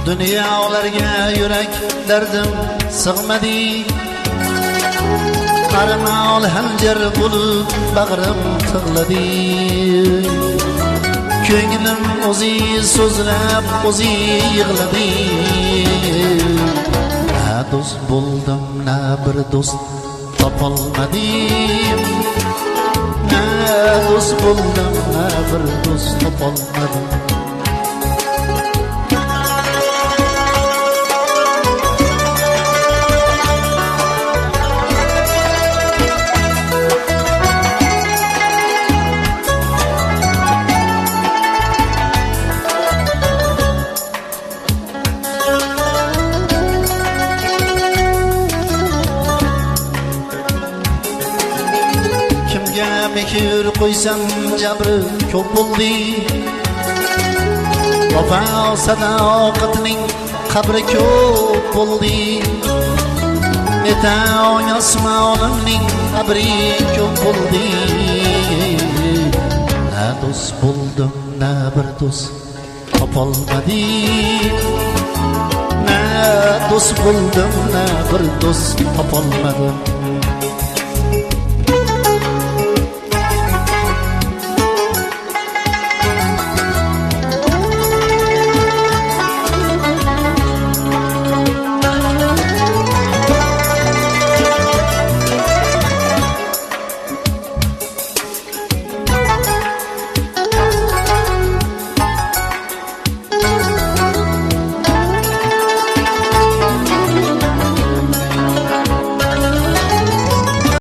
Dunyolarga yurak dardim sig'madi. Qarmol hanjar bo'lib bag'rim tig'ladi. Ko'nglim o'zi so'zlab o'zi yig'ladi. Na do'st bo'ldim, na bir do'st topolmadim. Na do'st bo'ldim, na bir do'st topolmadim. Mehir qo'ysam jabri ko'p bo'ldi. Vafo sadoqatning qabri ko'p bo'ldi. Netang osmonimning qabri ko'p bo'ldi. Na do'st bo'ldim, na bir do'st topolmadim. Na do'st bo'ldim, na bir do'st topolmadim.